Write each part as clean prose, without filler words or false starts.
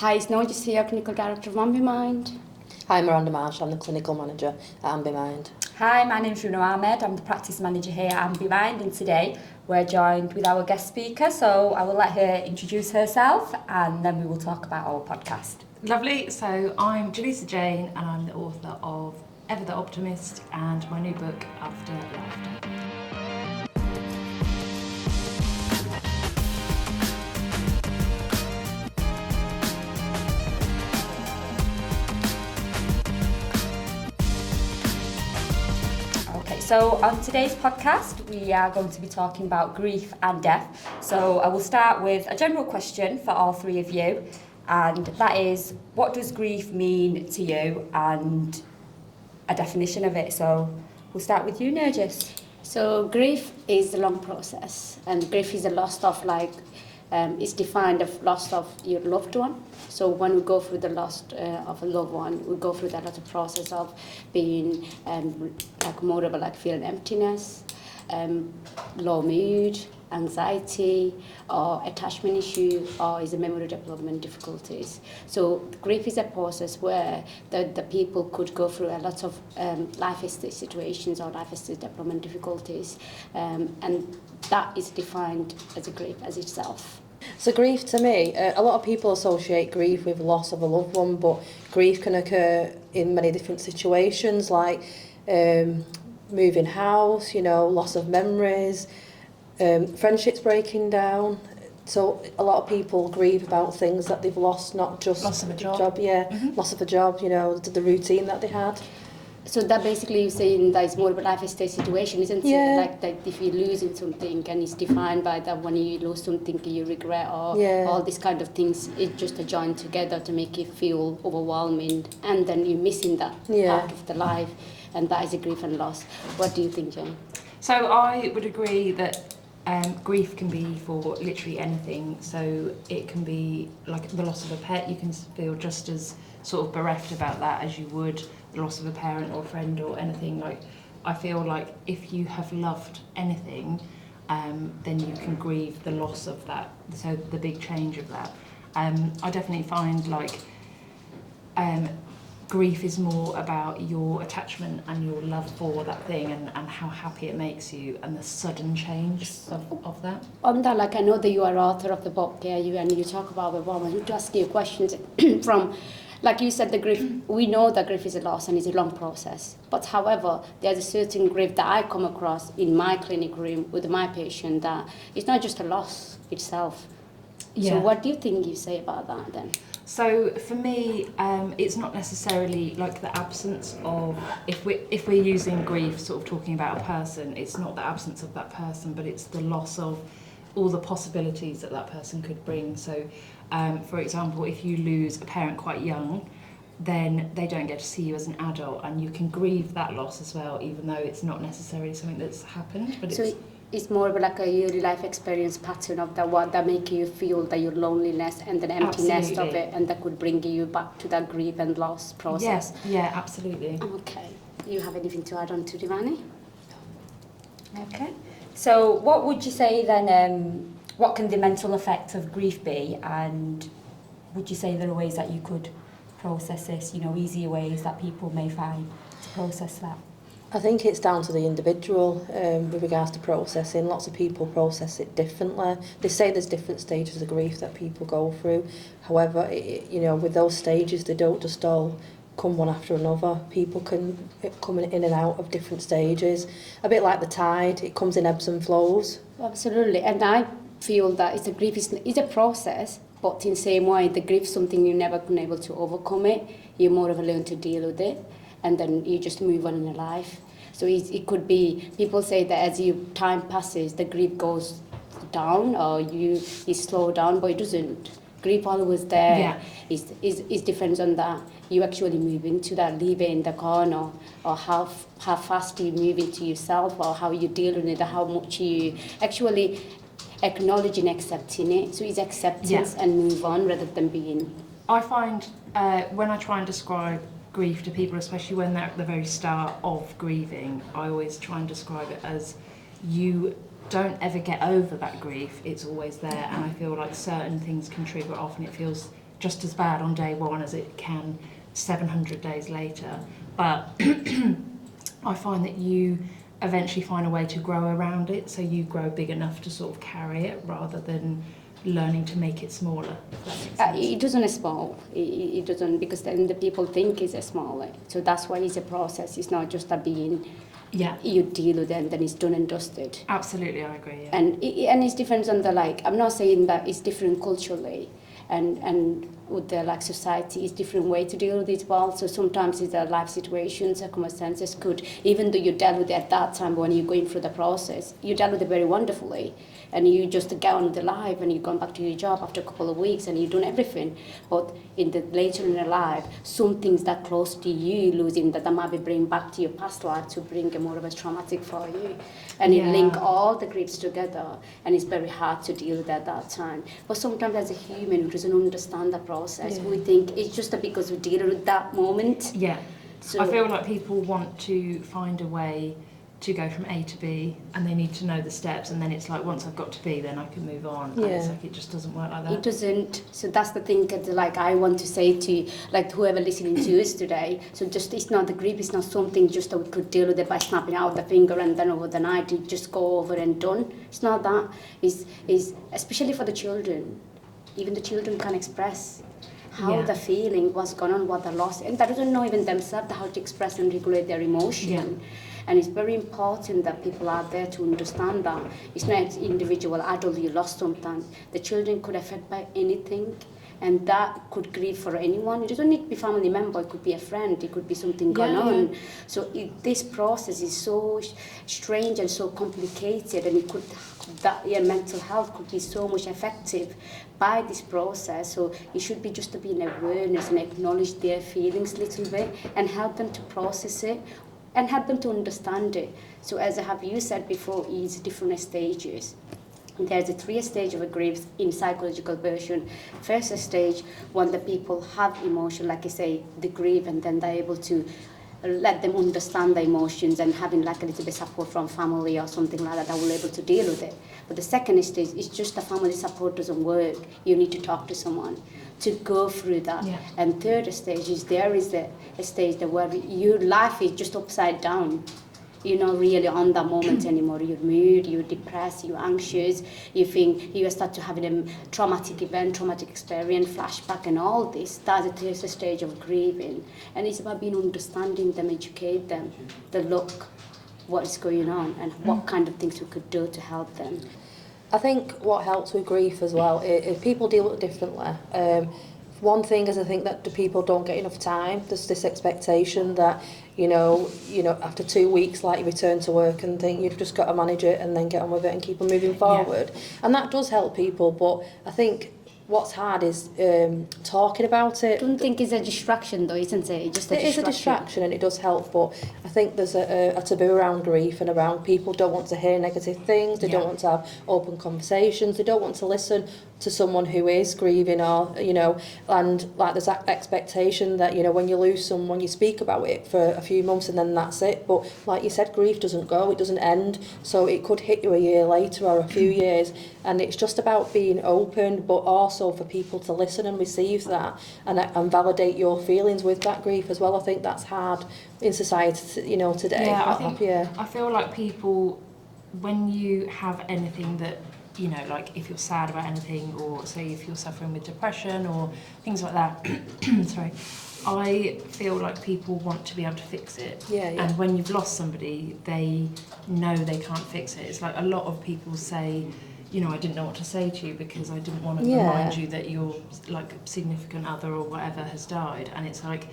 Hi, it's Nurjis here, Clinical Director of Ambimind. Hi, Miranda Marsh. I'm the Clinical Manager at Ambimind. Hi, my name's Runo Ahmed. I'm the Practice Manager here at Ambimind, and today we're joined with our guest speaker, so I will let her introduce herself and then we will talk about our podcast. Lovely. So I'm Gylisa Jayne and I'm the author of Ever the Optimist and my new book, After Laughter. So on today's podcast, we are going to be talking about grief and death. So I will start with a general question for all three of you, and that is, what does grief mean to you, and a definition of it. So we'll start with you, Nurjis. So grief is a long process, and grief is a loss of it's defined as loss of your loved one. So when we go through the loss of a loved one, we go through that lot of process of being more of feeling emptiness, low mood, anxiety, or attachment issue, or is a memory development difficulties. So grief is a process where the people could go through a lot of life stage situations or life stage development difficulties, and that is defined as a grief as itself. So grief to me, a lot of people associate grief with loss of a loved one, but grief can occur in many different situations, like moving house, loss of memories, friendships breaking down. So a lot of people grieve about things that they've lost, not just loss of a job. Loss of a job, the routine that they had. So that basically you're saying that it's more of a life stage situation, isn't it? Like if you're losing something and it's defined by that when you lose something you regret or all these kind of things, it's just a join together to make you feel overwhelming, and then you're missing that part of the life, and that is a grief and loss. What do you think, Jane? So I would agree that grief can be for literally anything. So it can be like the loss of a pet. You can feel just as sort of bereft about that as you would the loss of a parent or a friend or anything. Like, I feel like if you have loved anything, then you can grieve the loss of that, so the big change of that. I definitely find grief is more about your attachment and your love for that thing and how happy it makes you and the sudden change of that. On that, I know that you are author of the book, and you talk about the one. I want to ask you questions from, like you said, the grief. We know that grief is a loss and it's a long process. But however, there's a certain grief that I come across in my clinic room with my patient that it's not just a loss itself. Yeah. So what do you think you say about that then? So for me, it's not necessarily like the absence of, if we're using grief, sort of talking about a person, it's not the absence of that person, but it's the loss of all the possibilities that person could bring. So, for example, if you lose a parent quite young, then they don't get to see you as an adult, and you can grieve that loss as well, even though it's not necessarily something that's happened. But it's more of a yearly life experience pattern of that make you feel that your loneliness and the emptiness of it, and that could bring you back to that grief and loss process. Yeah, absolutely. Okay. You have anything to add on to Divani? Okay. So what would you say then, what can the mental effect of grief be, and would you say there are ways that you could process this, easier ways that people may find to process that? I think it's down to the individual with regards to processing. Lots of people process it differently. They say there's different stages of grief that people go through. However, with those stages, they don't just all come one after another. People can come in and out of different stages. A bit like the tide, it comes in ebbs and flows. Absolutely, and I feel that grief is a process, but in the same way, the grief is something you're never been able to overcome it. You more of a learn to deal with it, and then you just move on in your life. So it could be, people say that as time passes, the grief goes down or you slow down, but it doesn't. Grief always there. Yeah. It depends on that. You actually move into that, leave it in the corner, or how fast you move into yourself, or how you deal with it, or how much you actually acknowledge and accepting it. So it's acceptance and move on rather than being. I find when I try and describe grief to people, especially when they're at the very start of grieving, I always try and describe it as you don't ever get over that grief, it's always there, and I feel like certain things can trigger it off and it feels just as bad on day one as it can 700 days later. But I find that you eventually find a way to grow around it, so you grow big enough to sort of carry it rather than learning to make it smaller. If that makes sense. It doesn't small. It doesn't, because then the people think it's a smaller. So that's why it's a process. It's not just a being. Yeah. You deal with it and then it's done and dusted. Absolutely, I agree. Yeah. And it's different on the like. I'm not saying that it's different culturally, and with the like society, it's different way to deal with it well. So sometimes it's a life situation, circumstances could, even though you dealt with it at that time when you're going through the process, you dealt with it very wonderfully. And you just get on with the life and you've gone back to your job after a couple of weeks and you've done everything. But in the later in your life, some things that close to you losing that might be bring back to your past life to bring a more of a traumatic for you. And you link all the griefs together and it's very hard to deal with at that time. But sometimes as a human who doesn't understand the process, we think it's just because we deal with that moment. Yeah. So I feel like people want to find a way to go from A to B, and they need to know the steps, and then it's like once I've got to B, then I can move on. And it's like it just doesn't work like that. It doesn't. So that's the thing that like I want to say to like whoever listening to us today. So just it's not the grief. It's not something just that we could deal with it by snapping out the finger and then over the night it just go over and done. It's not that. It's especially for the children. Even the children can express how the feeling, what's going on, what they lost, and they don't know even themselves how to express and regulate their emotion. Yeah. And it's very important that people are there to understand that. It's not individual adult you lost something. The children could affect by anything, and that could grieve for anyone. It doesn't need to be family member, it could be a friend, it could be something going on. So this process is so strange and so complicated, and it could that your mental health could be so much effective by this process. So it should be just to be in awareness and acknowledge their feelings a little bit and help them to process it and help them to understand it. So as you said before, it's different stages. There's a 3 stage of a grief in psychological version. First stage, when the people have emotion, like I say, the grief, and then they're able to let them understand the emotions and having like a little bit support from family or something like that will able to deal with it. But the second stage is just the family support doesn't work. You need to talk to someone to go through that. Yeah. And third stage is there is a stage that where your life is just upside down. You're not really on that moment anymore. You're mood, you're depressed, you're anxious, you think you start to having a traumatic event, traumatic experience, flashback and all this. That's the third stage of grieving. And it's about being understanding them, educate them, the look, what is going on and what kind of things we could do to help them. I think what helps with grief as well is people deal with it differently. One thing is I think that the people don't get enough time. There's this expectation that, you know, after 2 weeks, like you return to work and think you've just got to manage it and then get on with it and keep on moving forward. Yeah. And that does help people, but I think what's hard is talking about it. I don't think it's a distraction though, isn't it? It's just a distraction. It is a distraction and it does help, but I think there's a taboo around grief and around people don't want to hear negative things, they don't want to have open conversations, they don't want to listen to someone who is grieving or, and like there's that expectation that, when you lose someone, you speak about it for a few months and then that's it. But like you said, grief doesn't go, it doesn't end. So it could hit you a year later or a few years. And it's just about being open, but also for people to listen and receive that and validate your feelings with that grief as well. I think that's hard in society, today. Yeah, I feel like people, when you have anything that, like if you're sad about anything, or say if you're suffering with depression or things like that, sorry, I feel like people want to be able to fix it. Yeah. And when you've lost somebody, they know they can't fix it. It's like a lot of people say, I didn't know what to say to you because I didn't want to remind you that your like significant other or whatever has died. And it's like,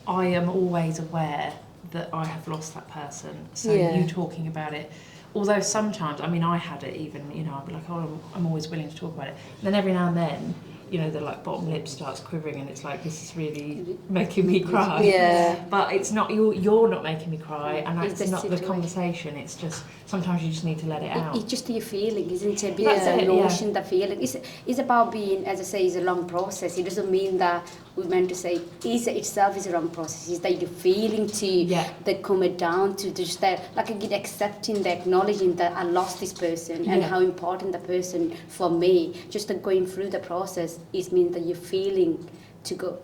I am always aware that I have lost that person. So you talking about it, although sometimes, I had it even, I'd be like, I'm always willing to talk about it. And then every now and then, the like bottom lip starts quivering and it's like, this is really making me cry. Yeah. But it's not, you're not making me cry, and that's not the conversation. It's just, sometimes you just need to let it out. It's just your feeling, isn't it? Because the emotion, the feeling. It's about being, as I say, it's a long process. It doesn't mean that we're meant to say is itself is a long process. It's that you're feeling to that come down to just that, like again, accepting, the acknowledging that I lost this person and how important the person for me. Just going through the process it means that you're feeling to go.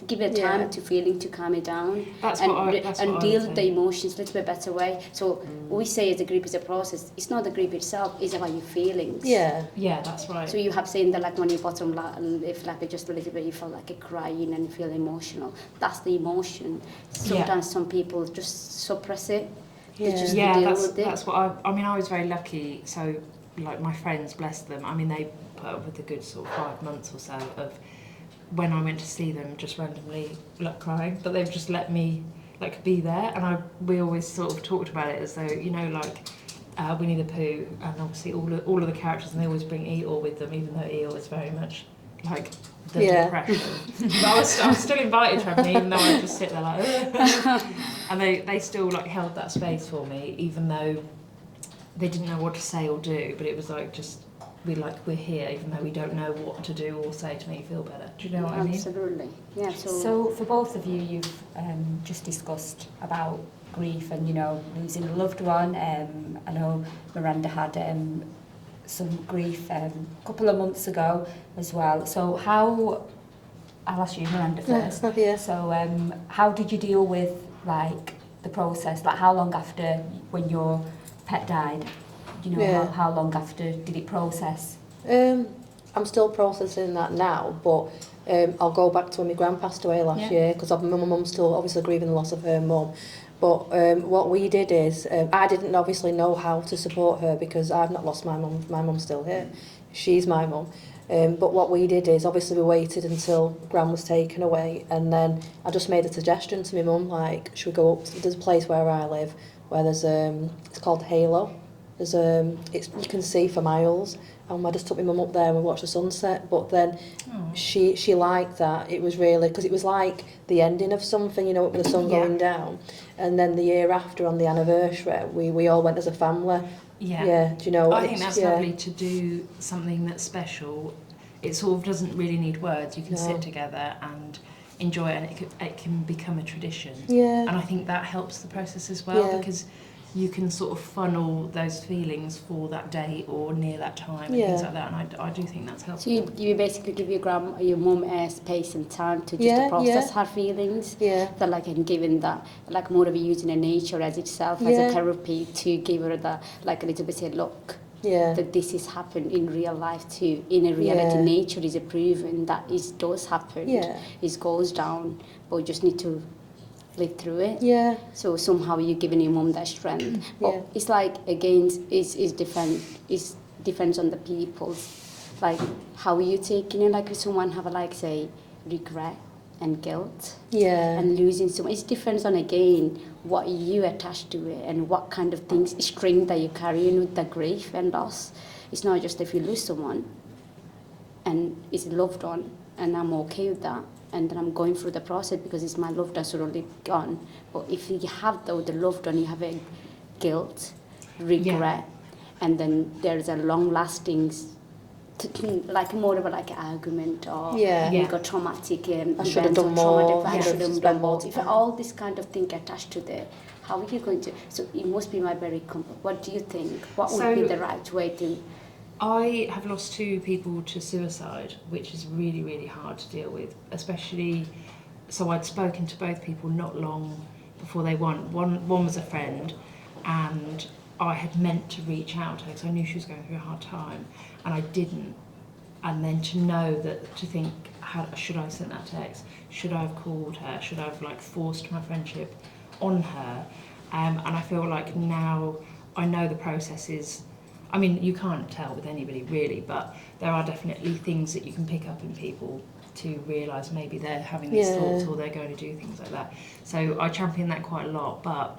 Give it time to feeling to calm it down That's and what I deal would with say. the emotions a little bit better way. So we say as a grief is a process. It's not the grief itself. It's about your feelings. Yeah. Yeah, that's right. So you have saying that like when your bottom if like just a little bit you feel like a crying and you feel emotional. That's the emotion. Sometimes some people just suppress it. They just deal with it. That's what I mean. I was very lucky. So like my friends, bless them. I mean, they put up with a good sort of 5 months or so of when I went to see them, just randomly like crying, but they've just let me like be there. And we always sort of talked about it as though, you know, like Winnie the Pooh, and obviously all of the characters, and they always bring Eeyore with them, even though Eeyore is very much like the depression. But I was still invited to have me, even though I just sit there like, and they still like held that space for me, even though they didn't know what to say or do. But it was like just we're here, even though we don't know what to do or say to make you feel better. Do you know what I mean? Absolutely. Yeah. So for both of you, you've just discussed about grief and, you know, losing a loved one. I know Miranda had some grief a couple of months ago as well. So I'll ask you, Miranda, first. Yeah. So how did you deal with like the process? Like how long after when your pet died? You know, how long after did it process? I'm still processing that now, but I'll go back to when my gran passed away last year, because my mum's still obviously grieving the loss of her mum. But what we did is, I didn't obviously know how to support her because I've not lost my mum. My mum's still here. She's my mum. But what we did is, obviously we waited until Gran was taken away, and then I just made a suggestion to my mum, like, should we go up to, there's a place where I live, where there's, it's called Halo. There's you can see for miles, and I just took my mum up there and we watched the sunset. But then she liked that. It was really, because it was like the ending of something, you know, with the sun going down. And then the year after, on the anniversary, we all went as a family. Yeah, do you know? I think that's lovely to do something that's special. It sort of doesn't really need words. You can sit together and enjoy it, and it can become a tradition. Yeah. And I think that helps the process as well, because you can sort of funnel those feelings for that day or near that time and things like that, and I do think that's helpful. So you basically give your mum space and time to just to process her feelings. That like, and giving that like more of using nature as itself as a therapy to give her that like a little bit say, look, that this is happened in real life too. In a reality, nature is proven that it does happen. It goes down, but we just need to live through it. So somehow you're giving your mum that strength. But it's like, again, it's different. It depends on the people's, like, how are you taking it? Like, if someone have like, say, regret and guilt and losing someone, it depends on, again, what you attach to it and what kind of things, string that you carry in with the grief and loss. It's not just if you lose someone and it's a loved one and I'm okay with that, and then I'm going through the process because it's my loved one's already gone. But if you have the loved one, you have a guilt, regret, and then there's a long-lasting, like more of a like argument, or you got traumatic I should have done more. I should have done more. If all this kind of thing attached to it, how are you going to? So it must be my very complex. What do you think? What would be the right way to? I have lost 2 people to suicide, which is really, really hard to deal with, especially, so I'd spoken to both people not long before they went. One was a friend, and I had meant to reach out to her because I knew she was going through a hard time, and I didn't. And then to know that, to think, should I have sent that text? Should I have called her? Should I have like forced my friendship on her? And I feel like now I know the process is, I mean, you can't tell with anybody really, but there are definitely things that you can pick up in people to realise maybe they're having these thoughts or they're going to do things like that. So I champion that quite a lot. But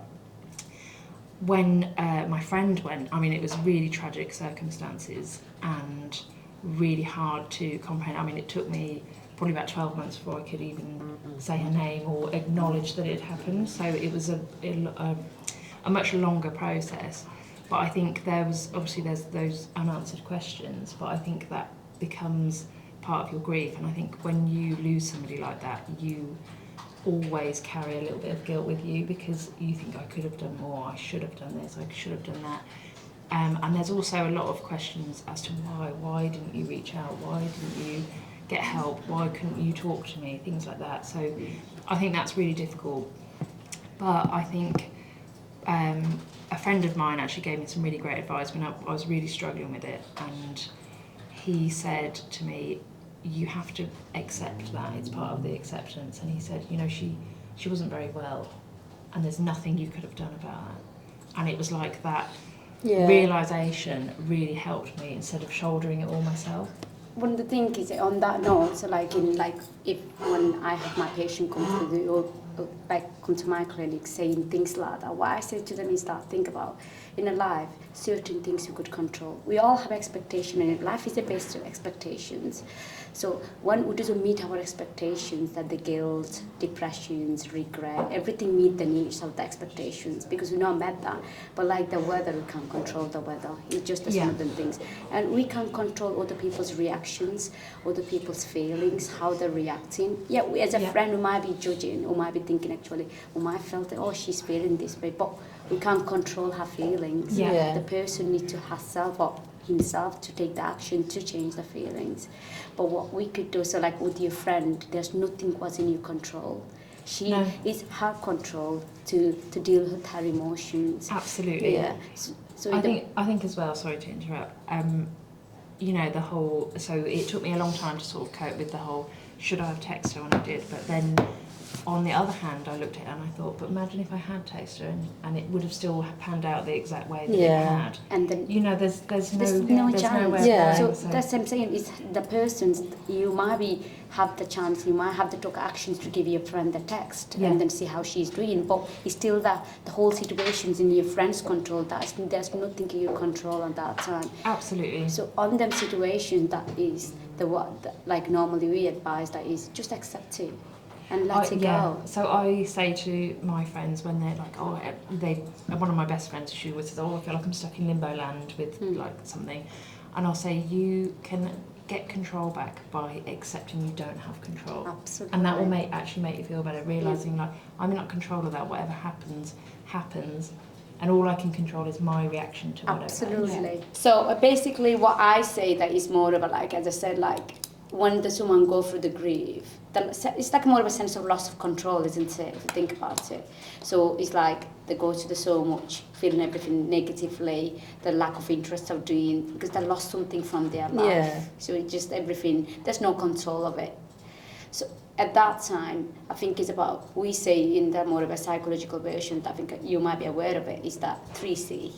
when my friend went, I mean, it was really tragic circumstances and really hard to comprehend. I mean, it took me probably about 12 months before I could even say her name or acknowledge that it had happened. So it was a much longer process. But I think there's those unanswered questions, but I think that becomes part of your grief. And I think when you lose somebody like that, you always carry a little bit of guilt with you because you think, I could have done more, I should have done this, I should have done that. And there's also a lot of questions as to why didn't you reach out, why didn't you get help? Why couldn't you talk to me? Things like that. So I think that's really difficult. But I think a friend of mine actually gave me some really great advice when I was really struggling with it, and he said to me, you have to accept that, it's part of the acceptance. And he said, you know, she wasn't very well, and there's nothing you could have done about it. And it was like that realisation really helped me instead of shouldering it all myself. One of the things is on that note, so like if when I have my patient come come to my clinic saying things like that, what I say to them is that think about in a life certain things you could control. We all have expectation, and life is based on expectations. So when we doesn't meet our expectations, that the guilt, depressions, regret, everything meet the needs of the expectations, because we not met that. But like the weather, we can't control the weather. It's just some of them things. And we can't control other people's reactions, other people's feelings, how they're reacting. Yeah, we, as a friend, we might be judging, or might be thinking actually, we might feel that, oh, she's feeling this way, but we can't control her feelings. The person needs to herself or himself to take the action to change the feelings. But what we could do, so like with your friend, there's nothing was in your control. It's her control to deal with her emotions. Absolutely. Yeah. So I think as well, sorry to interrupt, you know, the whole, so it took me a long time to sort of cope with the whole, should I have texted her when I did? But then on the other hand, I looked at it and I thought, but imagine if I had texted her and it would have still panned out the exact way that it had. And then, you know, there's no chance. nowhere So that's what I'm saying, is the persons, you might have the chance, you might have to take actions to give your friend the text and then see how she's doing, but it's still the whole situation's in your friend's control. There's nothing in your control at that time. Absolutely. So on them situations, that is like normally we advise, that is just accept it and let it go. So I say to my friends when they're like, one of my best friends, she always says, I feel like I'm stuck in limbo land with like something, and I'll say, you can get control back by accepting you don't have control. Absolutely. And that will actually make you feel better, realising like I'm not in control of that, whatever happens, and all I can control is my reaction to whatever. Absolutely. So basically what I say that is more of a, like, as I said, like when someone go through the grief, it's like more of a sense of loss of control, isn't it, if you think about it? So it's like they go to the so much, feeling everything negatively, the lack of interest of doing, because they lost something from their life. Yeah. So it's just everything, there's no control of it. So at that time, I think it's about, we say in the more of a psychological version, I think you might be aware of it, is that 3C,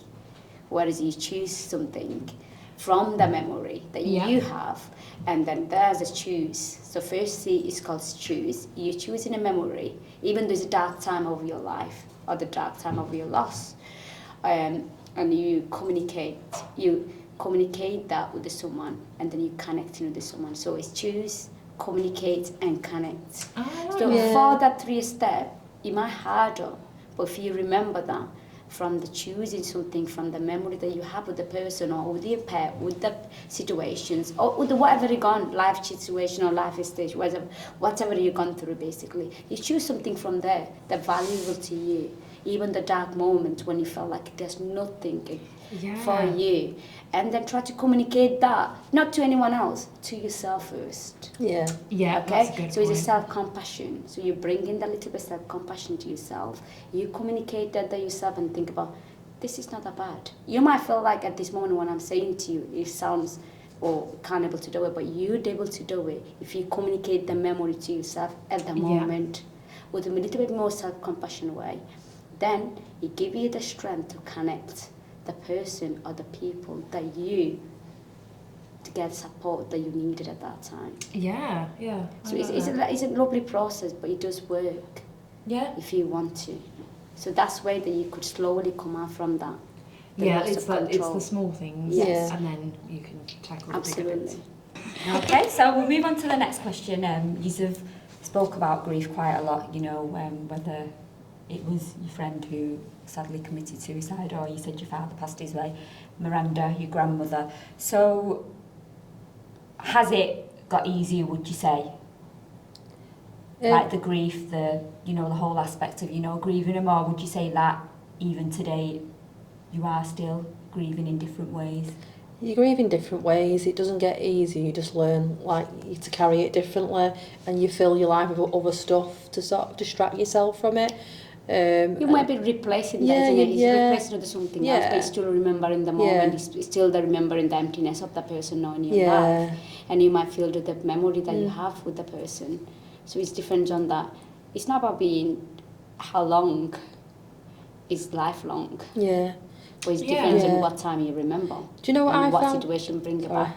whereas you choose something from the memory that you have, and then there's a choose. So first C is called choose. You choose in a memory, even though it's a dark time of your life or the dark time of your loss, and you communicate that with someone, and then you connect with someone. So it's choose, communicate, and connect. So for that 3 step, it might harder, but if you remember that, from the choosing something from the memory that you have with the person or with your pet, with the situations, or with whatever you've gone, life situation or life stage, whatever you've gone through, basically. You choose something from there that's valuable to you, even the dark moments when you felt like there's nothing for you. And then try to communicate that, not to anyone else, to yourself first. Yeah. Okay? That's a good so it's a point. self-compassion. So you bring in that little bit of self-compassion to yourself. You communicate that to yourself and think about, this is not that bad. You might feel like at this moment when I'm saying to you, it sounds, can't able to do it, but you're able to do it if you communicate the memory to yourself at the moment with a little bit more self-compassion way. Then it gives you the strength to connect the person or the people that to get support that you needed at that time. Yeah. So it's a lovely process, but it does work. Yeah. If you want to. So that's way that you could slowly come out from that. It's the small things, and then you can tackle the bigger bits. Okay, so we'll move on to the next question. You've spoke about grief quite a lot, whether it was your friend who sadly committed suicide, or you said your father passed his way, Miranda, your grandmother. So has it got easier, would you say? Like the grief, the whole aspect of, grieving them, or would you say that even today you are still grieving in different ways? You grieve in different ways. It doesn't get easy. You just learn to carry it differently, and you fill your life with other stuff to sort of distract yourself from it. You might be replacing that, isn't it? It's replacing with something else, but you still remember in the moment. You still remembering the emptiness of the person in your life, and you might feel the memory that you have with the person. So it's different on that. It's not about being how long is lifelong. Yeah. But it's different in what time you remember. Do you know what I found? What situation bring it back?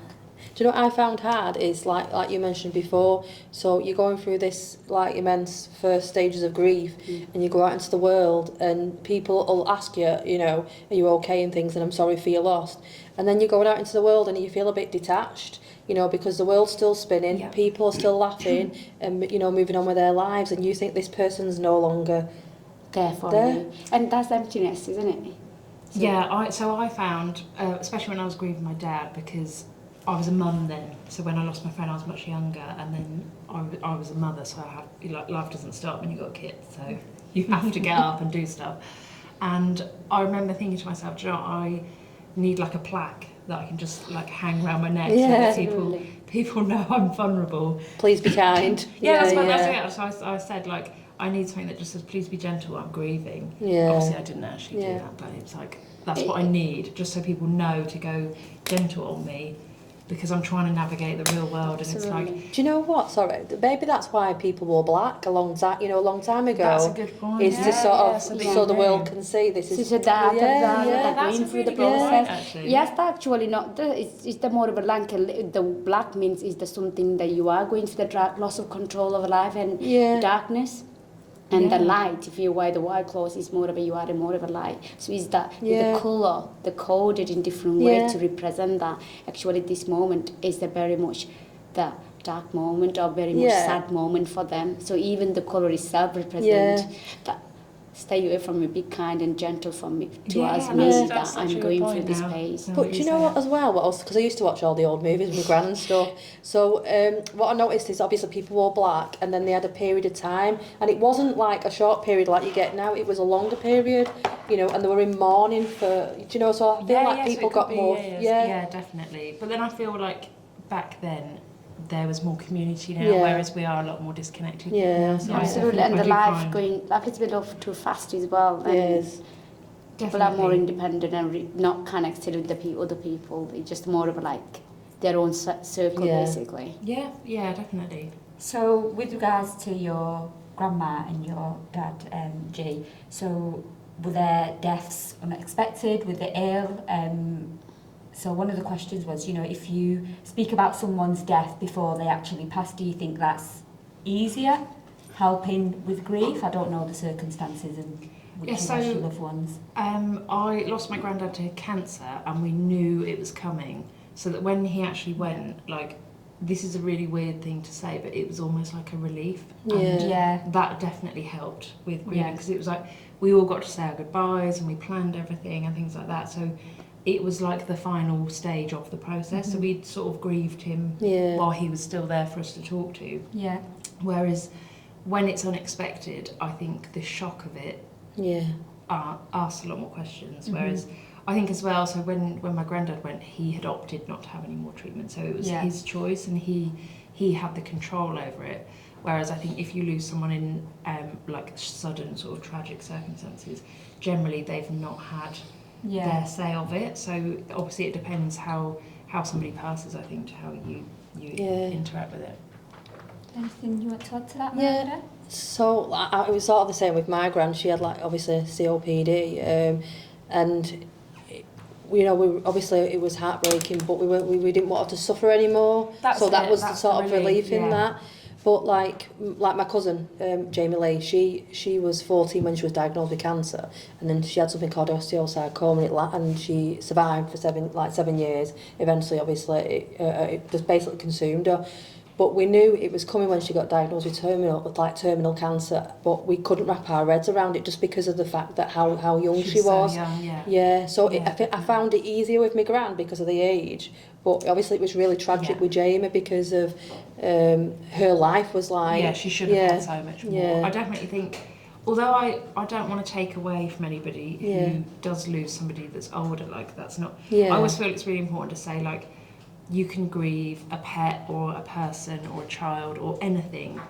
Do you know what I found hard is like you mentioned before, so you're going through this like immense first stages of grief and you go out into the world and people will ask you, you know, are you okay and things, and I'm sorry for your loss. And then you're going out into the world and you feel a bit detached, you know, because the world's still spinning, people are still laughing and, you know, moving on with their lives, and you think this person's no longer there for you. And that's emptiness, isn't it? So I found, especially when I was grieving my dad, because I was a mum then, so when I lost my friend I was much younger, and then I was a mother, so I had, life doesn't stop when you've got kids, so you have to get up and do stuff. And I remember thinking to myself, do you know what, I need like a plaque that I can just like hang around my neck so that people know I'm vulnerable. Please be kind. That's it. So I said, like, I need something that just says, please be gentle, I'm grieving. Obviously I didn't actually do that, but it's like, that's what I need, just so people know to go gentle on me, because I'm trying to navigate the real world. And it's like, do you know what? Sorry, maybe that's why people wore black a long time ago. That's a good point. Is to sort of so the world can see this is a dark going through the process. Yes, that's actually not. It's the more of a the black means is the something that you are going through, the loss of control of life and darkness. And the light, if you wear the white clothes, is more of a light. So it's that the colour, the coded in different ways to represent that. Actually, this moment is very much the dark moment or very much sad moment for them. So even the colour itself represents that. Stay away from me, be kind and gentle from me to us, means that I'm going through this phase. But do you know what as well? Because I used to watch all the old movies with my gran and stuff. So what I noticed is obviously people wore black and then they had a period of time, and it wasn't like a short period like you get now, it was a longer period, you know, and they were in mourning for, do you know, so I feel like people got more... Yeah, definitely. But then I feel like back then, there was more community now, whereas we are a lot more disconnected. So absolutely, and the life is a bit off too fast as well. Yes, people are more independent and not connected with the other people. It's just more of like their own circle, basically. Yeah, definitely. So, with regards to your grandma and your dad, G, so were their deaths unexpected? Were they ill? So one of the questions was, you know, if you speak about someone's death before they actually pass, do you think that's easier, helping with grief? I don't know the circumstances and with your loved ones. I lost my granddad to cancer, and we knew it was coming, so that when he actually went, like, this is a really weird thing to say, but it was almost like a relief. And that definitely helped with grieving, because it was like we all got to say our goodbyes and we planned everything and things like that. So it was like the final stage of the process. So we'd sort of grieved him while he was still there for us to talk to. Whereas when it's unexpected, I think the shock of it asks a lot more questions. Whereas I think as well, so when my granddad went, he had opted not to have any more treatment. So it was his choice, and he had the control over it. Whereas I think if you lose someone in like sudden sort of tragic circumstances, generally they've not had their say of it. So obviously it depends how somebody passes, I think, to how you interact with it. Anything you want to add to that, Miranda? So it was sort of the same with my gran. She had like obviously COPD, and you know, obviously it was heartbreaking, but we didn't want her to suffer anymore. That was the sort of relief in that. But like my cousin, Jamie Lee, she was 14 when she was diagnosed with cancer, and then she had something called osteosarcoma, and she survived for 7 years. Eventually, obviously, it just basically consumed her. But we knew it was coming when she got diagnosed with terminal cancer, but we couldn't wrap our heads around it just because of the fact that how young she was. So young, I found it easier with my gran because of the age, but obviously it was really tragic with Jamie because of her life was like... Yeah, she should have had so much more. I definitely think although I don't want to take away from anybody Yeah. who does lose somebody that's older, like that's not, Yeah. I always feel it's really important to say, like, you can grieve a pet or a person or a child or anything,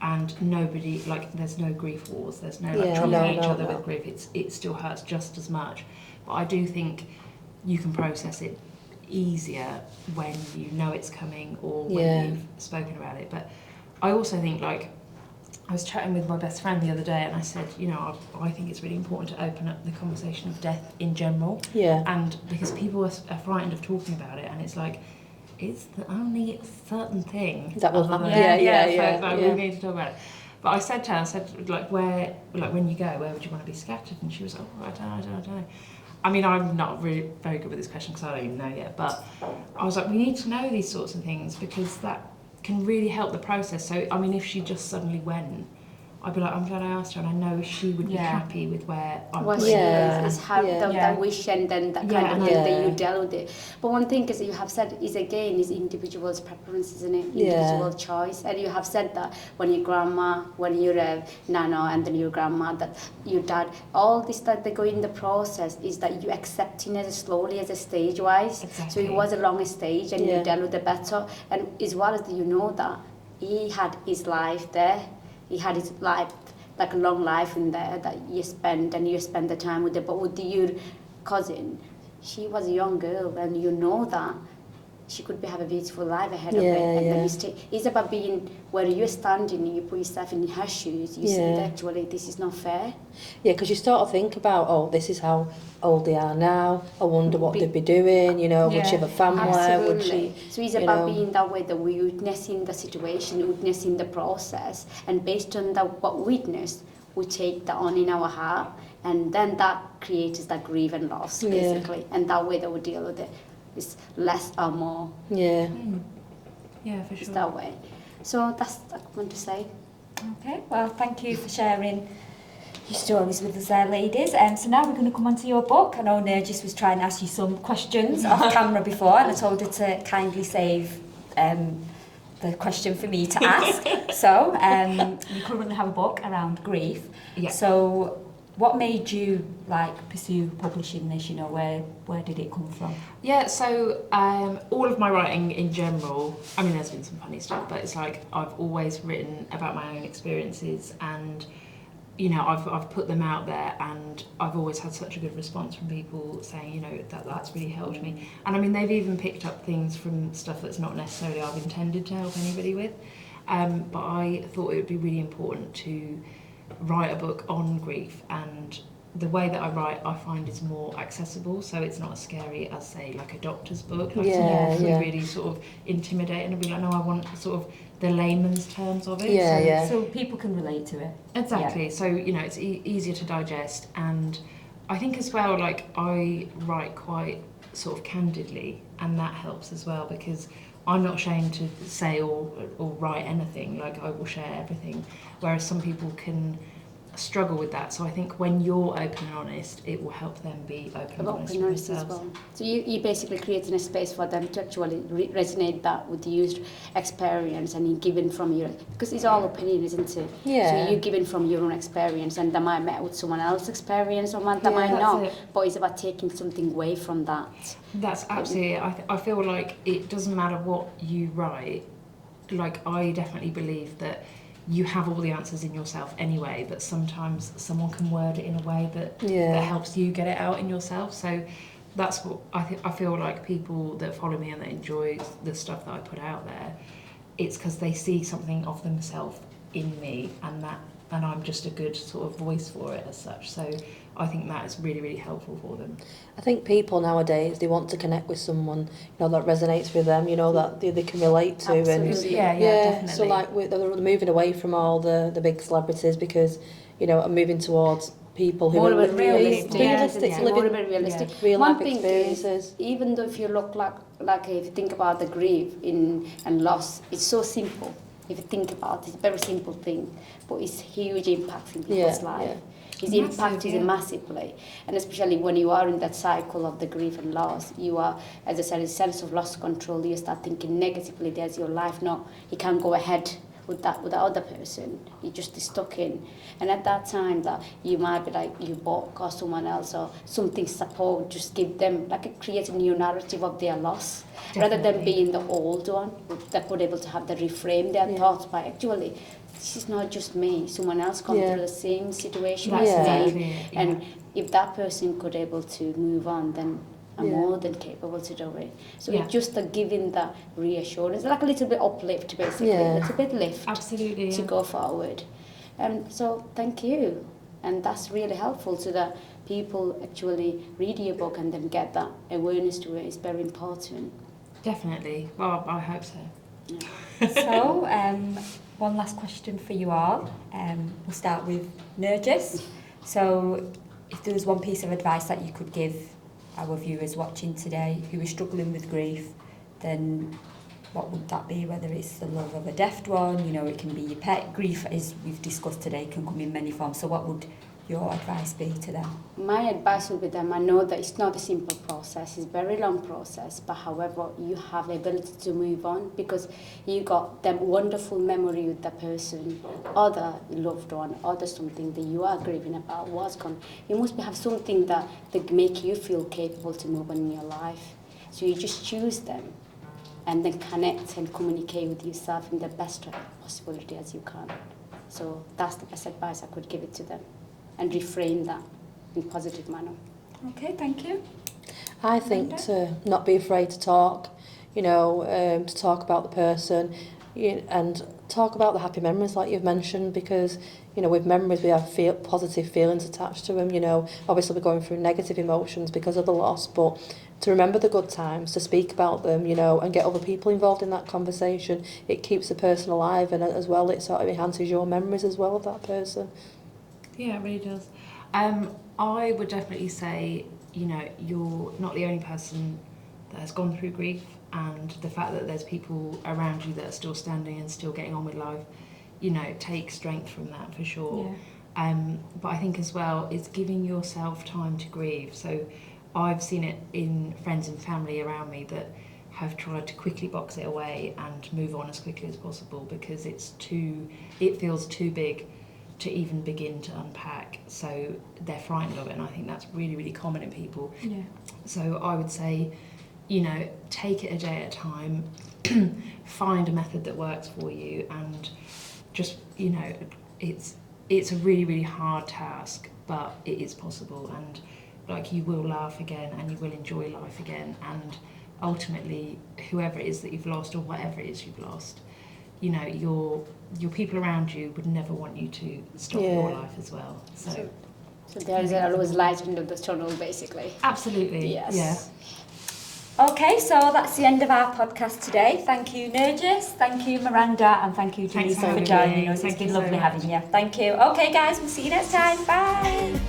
and nobody, like, there's no grief wars, there's no like Yeah, troubling each no, other no. with grief. It still hurts just as much, but I do think you can process it easier when you know it's coming or when Yeah. you've spoken about it. But I also think, like, I was chatting with my best friend the other day and I said, you know, I think it's really important to open up the conversation of death in general. Yeah. And because people are frightened of talking about it, and it's like, it's the only certain thing That will other happen. than- Yeah. so, like, Yeah. we need to talk about it. But I said to her, I said, like, where, like, when you go, where would you want to be scattered? And she was like, oh, I don't know. I mean, I'm not really very good with this question because I don't even know yet, but I was like, we need to know these sorts of things because that can really help the process. So, I mean, if she just suddenly went, I'd be like, I'm glad I asked her, and I know she would be Yeah. happy with where I'm What putting she Yeah. her. is how Yeah. the wish and then that kind of Yeah. thing that Yeah. you deal with it. But one thing is you have said is again is individual's preference, isn't it? Yeah. Individual choice. And you have said that when your grandma, when your nana and then your grandma, that your dad, all this that they go in the process is that you accepting it slowly as a stage wise. So Exactly. it was a long stage and Yeah. you dealt with it better. And as well as you know that he had his life there, he had his life, like a long life in there that you spend and you spend the time with it. But with your cousin, she was a young girl and you know that she could have a beautiful life ahead of Yeah, it. And then yeah. you stay. It's about being where you're standing and you put yourself in her shoes. You see Yeah. that actually this is not fair. Yeah, because you start to think about, oh, this is how old they are now. I wonder what they'd be doing, you know, would she have a family? Would Absolutely. she, So it's you about know? being that way, that we're witnessing the situation, witnessing the process, and based on that what we witness, we take that on in our heart, and then that creates that grief and loss, Yeah. basically. And that way that we deal with it is less or more. Yeah. Yeah, for It's sure. that way. So that's what I want to say. Okay, well, thank you for sharing your stories with us there, ladies. So now we're going to come on to your book. I know Nurjis was trying to ask you some questions off camera before, and I told her to kindly save the question for me to ask. So you currently have a book around grief. Yeah. So what made you pursue publishing this? You know, where did it come from? Yeah, so all of my writing in general, I mean, there's been some funny stuff, but it's like I've always written about my own experiences, and you know, I've put them out there, and I've always had such a good response from people saying, you know, that's really helped me. And I mean, they've even picked up things from stuff that's not necessarily I've intended to help anybody with. But I thought it would be really important to write a book on grief, and the way that I write I find is more accessible, so it's not as scary as, say, like a doctor's book. Like Yeah, something yeah. really sort of intimidating and be like, no, I want sort of the layman's terms of it. Yeah, so, yeah. So people can relate to it. Exactly. So, you know, it's easier to digest, and I think as well, like, I write quite sort of candidly, and that helps as well, because I'm not ashamed to say or write anything. Like, I will share everything, whereas some people can struggle with that. So I think when you're open and honest, it will help them be open and honest with Open as themselves. well. So you basically creating a space for them to actually resonate that with your experience, and you giving from your, because it's all opinion, isn't it? Yeah. So you giving from your own experience, and that might match with someone else's experience, or that Yeah, might that's not. it. But it's about taking something away from that. That's absolutely it. I feel like it doesn't matter what you write. Like, I definitely believe that you have all the answers in yourself anyway, but sometimes someone can word it in a way that helps you get it out in yourself. So that's what I feel like people that follow me and that enjoy the stuff that I put out there, it's because they see something of themselves in me, and I'm just a good sort of voice for it as such. So I think that is really, really helpful for them. I think people nowadays, they want to connect with someone, you know, that resonates with them, you know, that they can relate to. Absolutely. And Yeah, definitely. so like they're moving away from all the big celebrities, because, you know, are moving towards people who More are of a realistic, realistic, yeah. more of living a realistic. real One life thing experiences. is, even though if you look like if you think about the grief and loss, it's so simple. If you think about it, it's a very simple thing, but it's huge impact in people's Yeah, life. yeah. His Massive, impact is yeah. massively, and especially when you are in that cycle of the grief and loss, you are, as I said, a sense of loss control. You start thinking negatively. There's your life. No, you can't go ahead with the other person. You're just stuck in. And at that time that you might be like you book or someone else or something support, just give them like create a new narrative of their loss. Rather than being the old one that could able to have the reframe their thoughts by actually this is not just me, someone else come through the same situation as me. And if that person could able to move on, then I'm more than capable to do it. So it's just giving that reassurance, like a little bit uplift basically, a little bit lift to go forward. So thank you. And that's really helpful so that people actually read your book and then get that awareness to it. It's very important. Definitely. Well, I hope so. Yeah. So, one last question for you all. We'll start with Nurjis. So, if there was one piece of advice that you could give our viewers watching today who are struggling with grief, then what would that be? Whether it's the love of a deaf one, you know, it can be your pet. Grief, as we've discussed today, can come in many forms. So what would your advice be to them? My advice would be them, I know that it's not a simple process, it's a very long process, but however, you have the ability to move on because you got that wonderful memory with the person, or the loved one, or the something that you are grieving about, what's gone. You must have something that make you feel capable to move on in your life. So you just choose them and then connect and communicate with yourself in the best possibility as you can. So that's the best advice I could give it to them. And reframe that in positive manner. Okay, thank you. I think to not be afraid to talk, to talk about the person and talk about the happy memories like you've mentioned, because, with memories we have positive feelings attached to them. Obviously we're going through negative emotions because of the loss, but to remember the good times, to speak about them, and get other people involved in that conversation, it keeps the person alive, and as well it sort of enhances your memories as well of that person. Yeah, it really does. I would definitely say, you're not the only person that has gone through grief, and the fact that there's people around you that are still standing and still getting on with life, take strength from that for sure. Yeah. But I think as well, it's giving yourself time to grieve. So I've seen it in friends and family around me that have tried to quickly box it away and move on as quickly as possible because it feels too big to even begin to unpack, so they're frightened of it, and I think that's really, really common in people. Yeah. So I would say, take it a day at a time, find a method that works for you, and just, it's a really, really hard task, but it is possible, and you will laugh again, and you will enjoy life again, and ultimately, whoever it is that you've lost, or whatever it is you've lost, your people around you would never want you to stop your life as well. So there is always light in the tunnel, basically. Absolutely. Yes. Yeah. Okay, so that's the end of our podcast today. Thank you, Nurjis. Thank you, Miranda, and thank you, Gylisa, for joining us. It's been lovely having you. Thank you. Okay, guys, we'll see you next time. Bye.